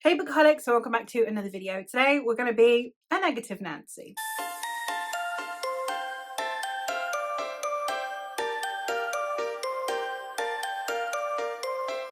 Hey Bookaholics, so welcome back to another video. Today we're going to be a negative Nancy.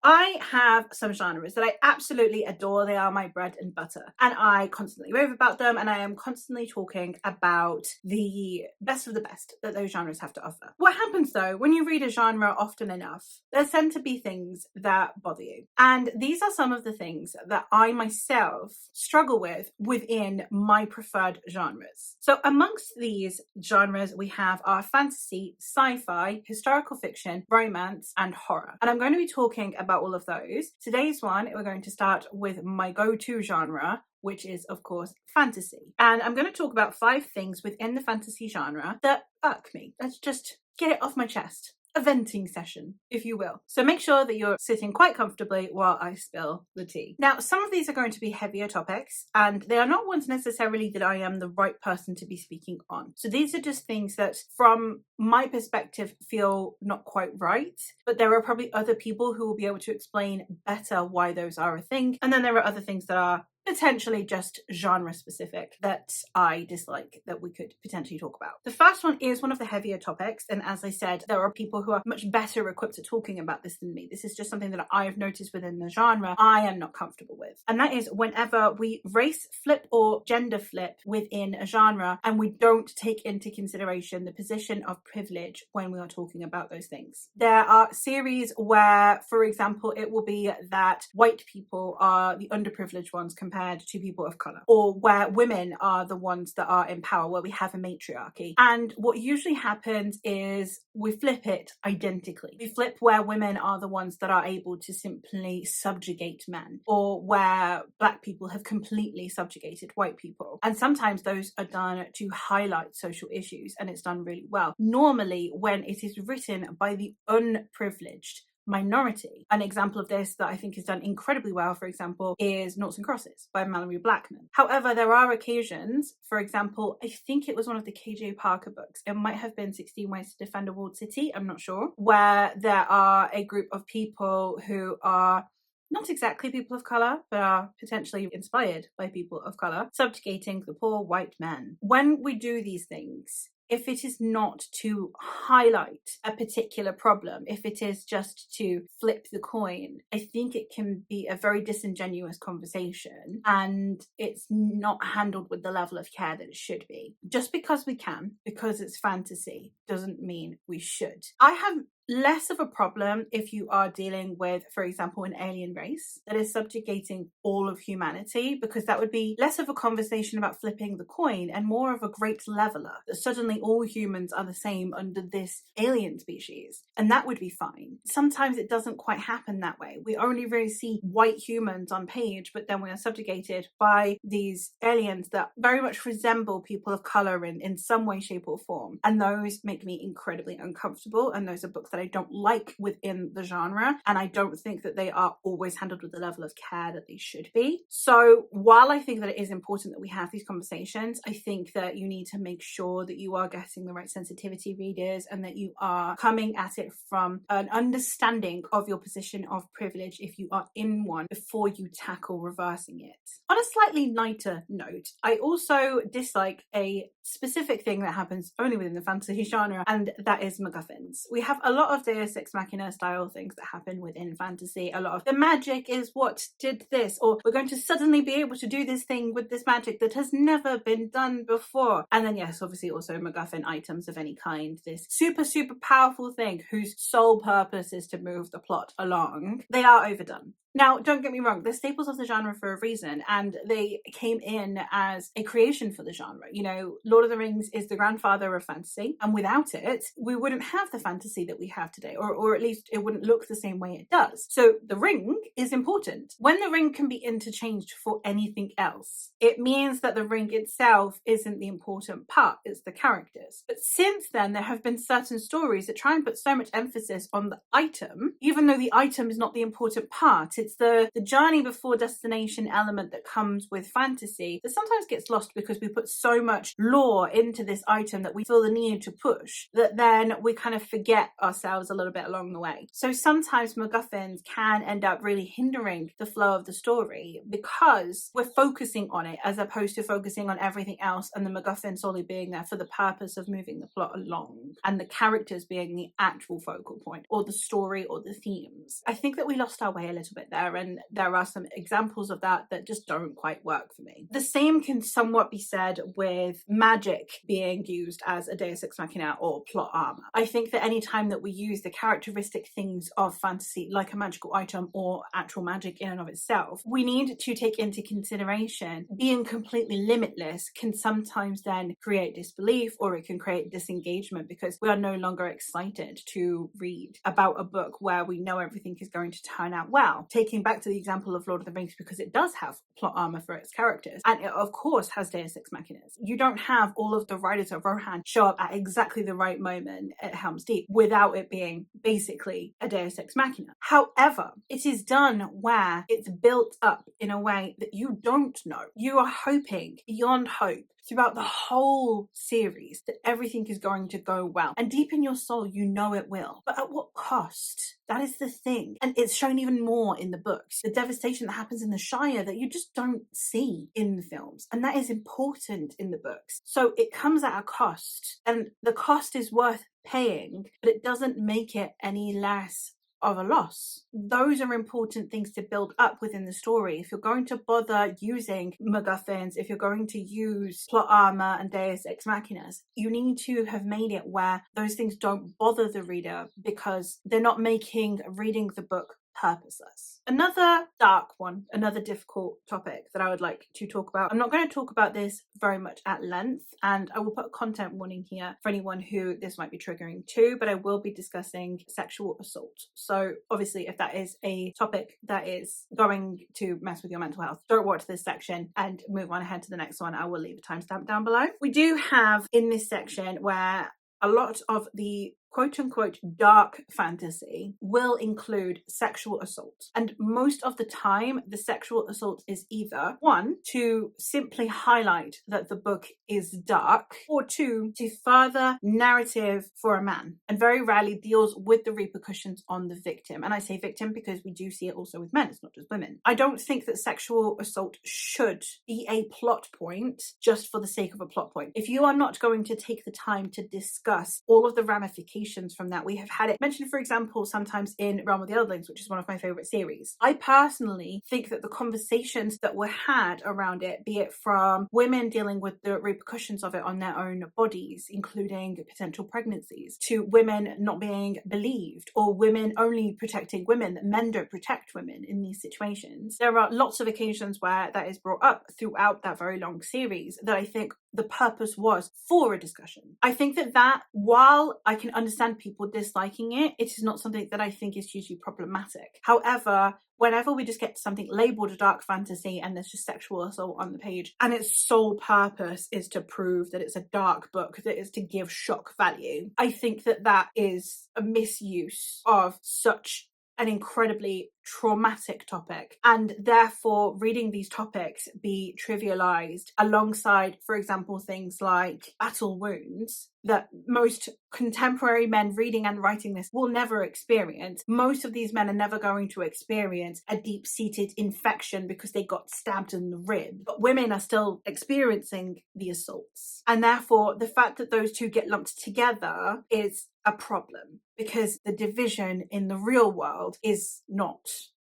I have some genres that I absolutely adore. They are my bread and butter. And I constantly rave about them, and I am constantly talking about the best of the best that those genres have to offer. What happens though, when you read a genre often enough, there tend to be things that bother you. And these are some of the things that I myself struggle with within my preferred genres. So amongst these genres, we have our fantasy, sci-fi, historical fiction, romance, and horror. And I'm going to be talking about all of those. Today's one, we're going to start with my go-to genre, which is of course fantasy. And I'm going to talk about 5 things within the fantasy genre that irk me. Let's just get it off my chest. A venting session, if you will. So make sure that you're sitting quite comfortably while I spill the tea. Now, some of these are going to be heavier topics, and they are not ones necessarily that I am the right person to be speaking on. So these are just things that, from my perspective, feel not quite right, but there are probably other people who will be able to explain better why those are a thing. And then there are other things that are potentially just genre specific that I dislike that we could potentially talk about. The first one is one of the heavier topics, and as I said, there are people who are much better equipped at talking about this than me. This is just something that I have noticed within the genre I am not comfortable with, and that is whenever we race flip or gender flip within a genre and we don't take into consideration the position of privilege when we are talking about those things. There are series where, for example, it will be that white people are the underprivileged ones compared to people of color, or where women are the ones that are in power, where we have a matriarchy. And what usually happens is we flip it identically. We flip where women are the ones that are able to simply subjugate men, or where black people have completely subjugated white people. And sometimes those are done to highlight social issues, and it's done really well. Normally, when it is written by the unprivileged minority. An example of this that I think is done incredibly well, for example, is Noughts and Crosses by Mallory Blackman. However, there are occasions, for example, I think it was one of the KJ Parker books, it might have been 16 Ways to Defend a Walled City, I'm not sure, where there are a group of people who are not exactly people of colour, but are potentially inspired by people of colour, subjugating the poor white men. When we do these things, if it is not to highlight a particular problem, if it is just to flip the coin, I think it can be a very disingenuous conversation, and it's not handled with the level of care that it should be. Just because we can, because it's fantasy, doesn't mean we should. I have less of a problem if you are dealing with, for example, an alien race that is subjugating all of humanity, because that would be less of a conversation about flipping the coin and more of a great leveler, that suddenly all humans are the same under this alien species, and that would be fine. Sometimes it doesn't quite happen that way. We only really see white humans on page, but then we are subjugated by these aliens that very much resemble people of color in some way, shape, or form, and those make me incredibly uncomfortable, and those are books that I don't like within the genre, and I don't think that they are always handled with the level of care that they should be. So while I think that it is important that we have these conversations, I think that you need to make sure that you are getting the right sensitivity readers, and that you are coming at it from an understanding of your position of privilege, if you are in one, before you tackle reversing it. On a slightly lighter note, I also dislike a specific thing that happens only within the fantasy genre, and that is MacGuffins. We have a lot of Deus Ex Machina style things that happen within fantasy. A lot of the magic is what did this, or we're going to suddenly be able to do this thing with this magic that has never been done before. And then yes, obviously also MacGuffin items of any kind, this super powerful thing whose sole purpose is to move the plot along. They are overdone. Now, don't get me wrong, they're staples of the genre for a reason, and they came in as a creation for the genre. You know, Lord of the Rings is the grandfather of fantasy, and without it, we wouldn't have the fantasy that we have today, or at least it wouldn't look the same way it does. So the ring is important. When the ring can be interchanged for anything else, it means that the ring itself isn't the important part, it's the characters. But since then, there have been certain stories that try and put so much emphasis on the item, even though the item is not the important part. It's the journey before destination element that comes with fantasy that sometimes gets lost because we put so much lore into this item that we feel the need to push, that then we kind of forget ourselves a little bit along the way. So sometimes MacGuffins can end up really hindering the flow of the story because we're focusing on it as opposed to focusing on everything else, and the MacGuffin solely being there for the purpose of moving the plot along and the characters being the actual focal point, or the story or the themes. I think that we lost our way a little bit there, and there are some examples of that just don't quite work for me. The same can somewhat be said with magic being used as a deus ex machina or plot armor. I think that any time that we use the characteristic things of fantasy, like a magical item or actual magic in and of itself, we need to take into consideration being completely limitless can sometimes then create disbelief, or it can create disengagement because we are no longer excited to read about a book where we know everything is going to turn out well. Taking back to the example of Lord of the Rings, because it does have plot armor for its characters, and it of course has deus ex machinas. You don't have all of the Riders of Rohan show up at exactly the right moment at Helm's Deep without it being basically a deus ex machina. However, it is done where it's built up in a way that you don't know. You are hoping beyond hope throughout the whole series that everything is going to go well. And deep in your soul, you know it will. But at what cost? That is the thing. And it's shown even more in the books. The devastation that happens in the Shire that you just don't see in the films. And that is important in the books. So it comes at a cost. And the cost is worth paying, but it doesn't make it any less of a loss. Those are important things to build up within the story. If you're going to bother using MacGuffins, if you're going to use plot armor and deus ex machinas, you need to have made it where those things don't bother the reader because they're not making reading the book purposeless. Another dark one, another difficult topic that I would like to talk about. I'm not going to talk about this very much at length, and I will put a content warning here for anyone who this might be triggering to, but I will be discussing sexual assault. So obviously if that is a topic that is going to mess with your mental health, don't watch this section and move on ahead to the next one. I will leave a timestamp down below. We do have in this section where a lot of the quote-unquote dark fantasy will include sexual assault. And most of the time, the sexual assault is either, one, to simply highlight that the book is dark, or two, to further narrative for a man, and very rarely deals with the repercussions on the victim. And I say victim because we do see it also with men, it's not just women. I don't think that sexual assault should be a plot point just for the sake of a plot point. If you are not going to take the time to discuss all of the ramifications from that, we have had it mentioned, for example, sometimes in Realm of the Eldlings, which is one of my favorite series. I personally think that the conversations that were had around it, be it from women dealing with the repercussions of it on their own bodies, including potential pregnancies, to women not being believed, or women only protecting women, that men don't protect women in these situations. There are lots of occasions where that is brought up throughout that very long series that I think the purpose was for a discussion. I think that while I can understand people disliking it, it is not something that I think is hugely problematic. However, whenever we just get something labeled a dark fantasy and there's just sexual assault on the page, and its sole purpose is to prove that it's a dark book, that is to give shock value, I think that is a misuse of such an incredibly traumatic topic, and therefore reading these topics be trivialized alongside, for example, things like battle wounds that most contemporary men reading and writing this will never experience. Most of these men are never going to experience a deep-seated infection because they got stabbed in the rib, but women are still experiencing the assaults, and therefore the fact that those two get lumped together is a problem, because the division in the real world is not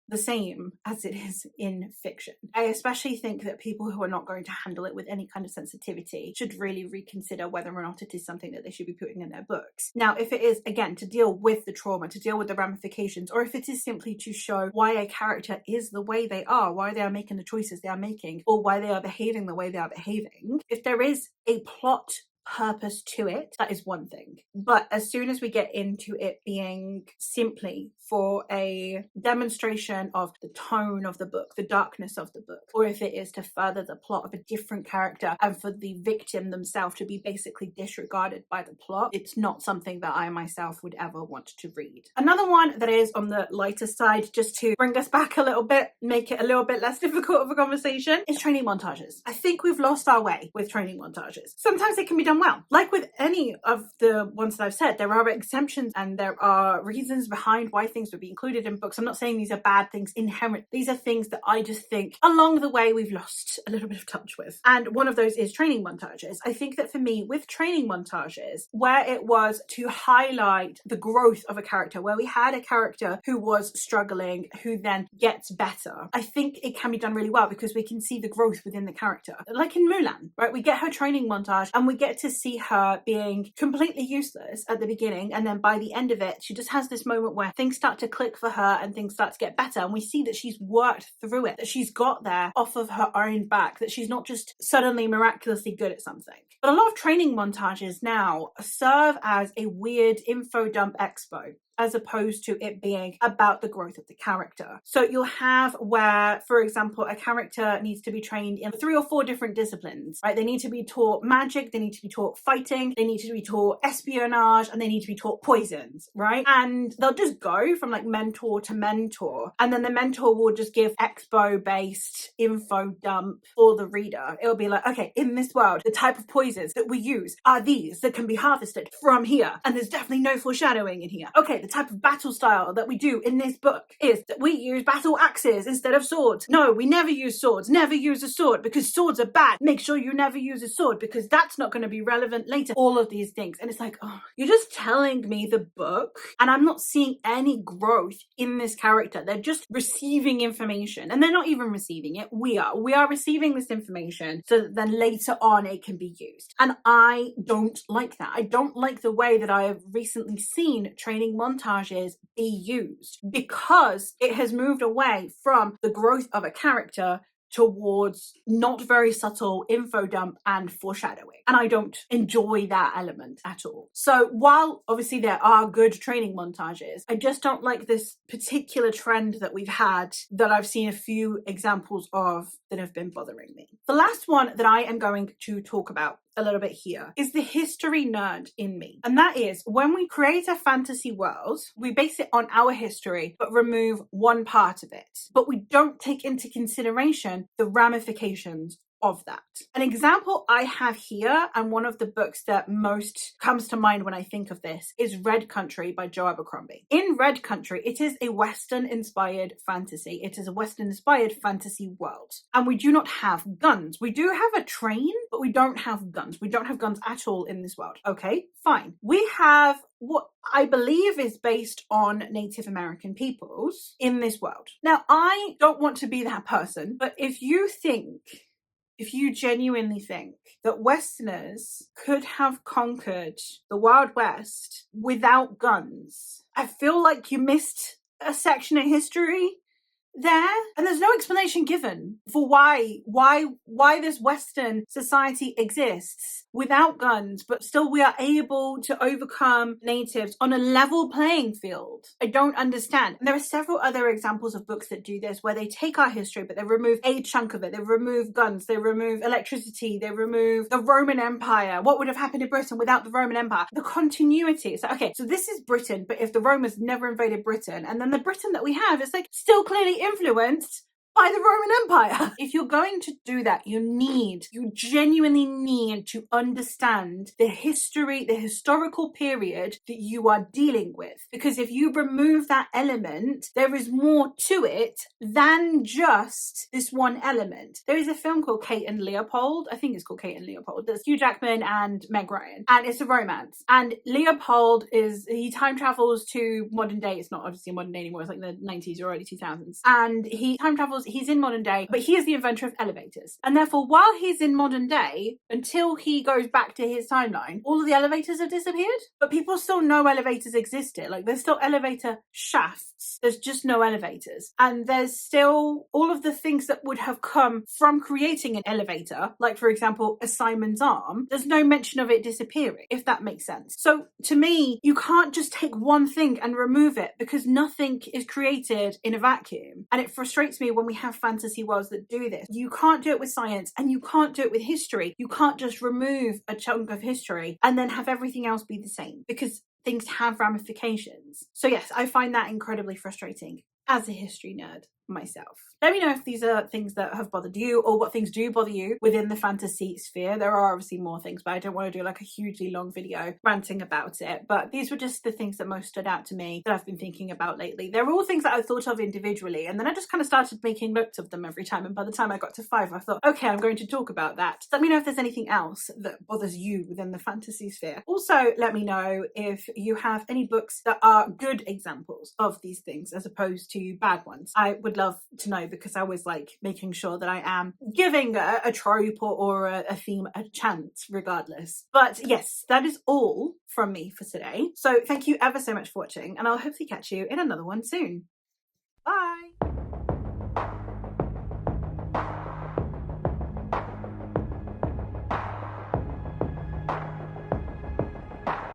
the same as it is in fiction. I especially think that people who are not going to handle it with any kind of sensitivity should really reconsider whether or not it is something that they should be putting in their books. Now, if it is, again, to deal with the trauma, to deal with the ramifications, or if it is simply to show why a character is the way they are, why they are making the choices they are making, or why they are behaving the way they are behaving, if there is a plot purpose to it, that is one thing. But as soon as we get into it being simply for a demonstration of the tone of the book, the darkness of the book, or if it is to further the plot of a different character and for the victim themselves to be basically disregarded by the plot, it's not something that I myself would ever want to read. Another one that is on the lighter side, just to bring us back a little bit, make it a little bit less difficult of a conversation, is training montages. I think we've lost our way with training montages. Sometimes it can be done well. Like with any of the ones that I've said, there are exemptions and there are reasons behind why things would be included in books. I'm not saying these are bad things inherent. These are things that I just think along the way we've lost a little bit of touch with. And one of those is training montages. I think that for me, with training montages, where it was to highlight the growth of a character, where we had a character who was struggling, who then gets better, I think it can be done really well because we can see the growth within the character. Like in Mulan, right? We get her training montage and we get to see her being completely useless at the beginning, and then by the end of it, she just has this moment where things start to click for her and things start to get better, and we see that she's worked through it, that she's got there off of her own back, that she's not just suddenly miraculously good at something. But a lot of training montages now serve as a weird info dump expo, as opposed to it being about the growth of the character. So you'll have where, for example, a character needs to be trained in 3 or 4 different disciplines, right? They need to be taught magic, they need to be taught fighting, they need to be taught espionage, and they need to be taught poisons, right? And they'll just go from like mentor to mentor, and then the mentor will just give expo-based info dump for the reader. It'll be like, okay, in this world, the type of poisons that we use are these that can be harvested from here, and there's definitely no foreshadowing in here. Okay, the type of battle style that we do in this book is that we use battle axes instead of swords. No, we never use swords. Never use a sword because swords are bad. Make sure you never use a sword because that's not going to be relevant later. All of these things. And it's like, oh, you're just telling me the book and I'm not seeing any growth in this character. They're just receiving information, and they're not even receiving it. We are receiving this information so that then later on it can be used. And I don't like that. I don't like the way that I have recently seen training montages be used, because it has moved away from the growth of a character towards not very subtle info dump and foreshadowing. And I don't enjoy that element at all. So while obviously there are good training montages, I just don't like this particular trend that we've had, that I've seen a few examples of, that have been bothering me. The last one that I am going to talk about a little bit here is the history nerd in me. And that is, when we create a fantasy world, we base it on our history, but remove one part of it. But we don't take into consideration the ramifications of that. An example I have here, and one of the books that most comes to mind when I think of this, is Red Country by Joe Abercrombie. In Red Country, it is a Western-inspired fantasy. It is a Western-inspired fantasy world. And we do not have guns. We do have a train, but we don't have guns. We don't have guns at all in this world. Okay, fine. We have what I believe is based on Native American peoples in this world. Now, I don't want to be that person, but if you genuinely think that Westerners could have conquered the Wild West without guns, I feel like you missed a section of history there. And there's no explanation given for why this Western society exists without guns, but still we are able to overcome natives on a level playing field. I don't understand. And there are several other examples of books that do this, where they take our history, but they remove a chunk of it. They remove guns, they remove electricity, they remove the Roman Empire. What would have happened in Britain without the Roman Empire? The continuity. It's like, okay, so this is Britain, but if the Romans never invaded Britain, and then the Britain that we have is like still clearly influenced by the Roman Empire. If you're going to do that, you genuinely need to understand the history, the historical period that you are dealing with. Because if you remove that element, there is more to it than just this one element. There is a film called Kate and Leopold. I think it's called Kate and Leopold. There's Hugh Jackman and Meg Ryan. And it's a romance. And Leopold he time travels to modern day. It's not obviously modern day anymore. It's like the 90s or early 2000s. And he time travels he's in modern day, but he is the inventor of elevators. And therefore, while he's in modern day, until he goes back to his timeline, all of the elevators have disappeared, but people still know elevators existed. Like, there's still elevator shafts. There's just no elevators. And there's still all of the things that would have come from creating an elevator, like, for example, a Simon's arm. There's no mention of it disappearing, if that makes sense. So to me, you can't just take one thing and remove it, because nothing is created in a vacuum. And it frustrates me when we have fantasy worlds that do this. You can't do it with science, and you can't do it with history. You can't just remove a chunk of history and then have everything else be the same, because things have ramifications. So yes, I find that incredibly frustrating as a history nerd myself. Let me know if these are things that have bothered you, or what things do bother you within the fantasy sphere. There are obviously more things, but I don't want to do like a hugely long video ranting about it. But these were just the things that most stood out to me that I've been thinking about lately. They're all things that I thought of individually, and then I just kind of started making notes of them every time. And by the time I got to 5, I thought, okay, I'm going to talk about that. So let me know if there's anything else that bothers you within the fantasy sphere. Also, let me know if you have any books that are good examples of these things as opposed to bad ones. I would love to know, because I always like making sure that I am giving a trope or a theme a chance regardless. But yes, that is all from me for today. So thank you ever so much for watching, and I'll hopefully catch you in another one soon. Bye!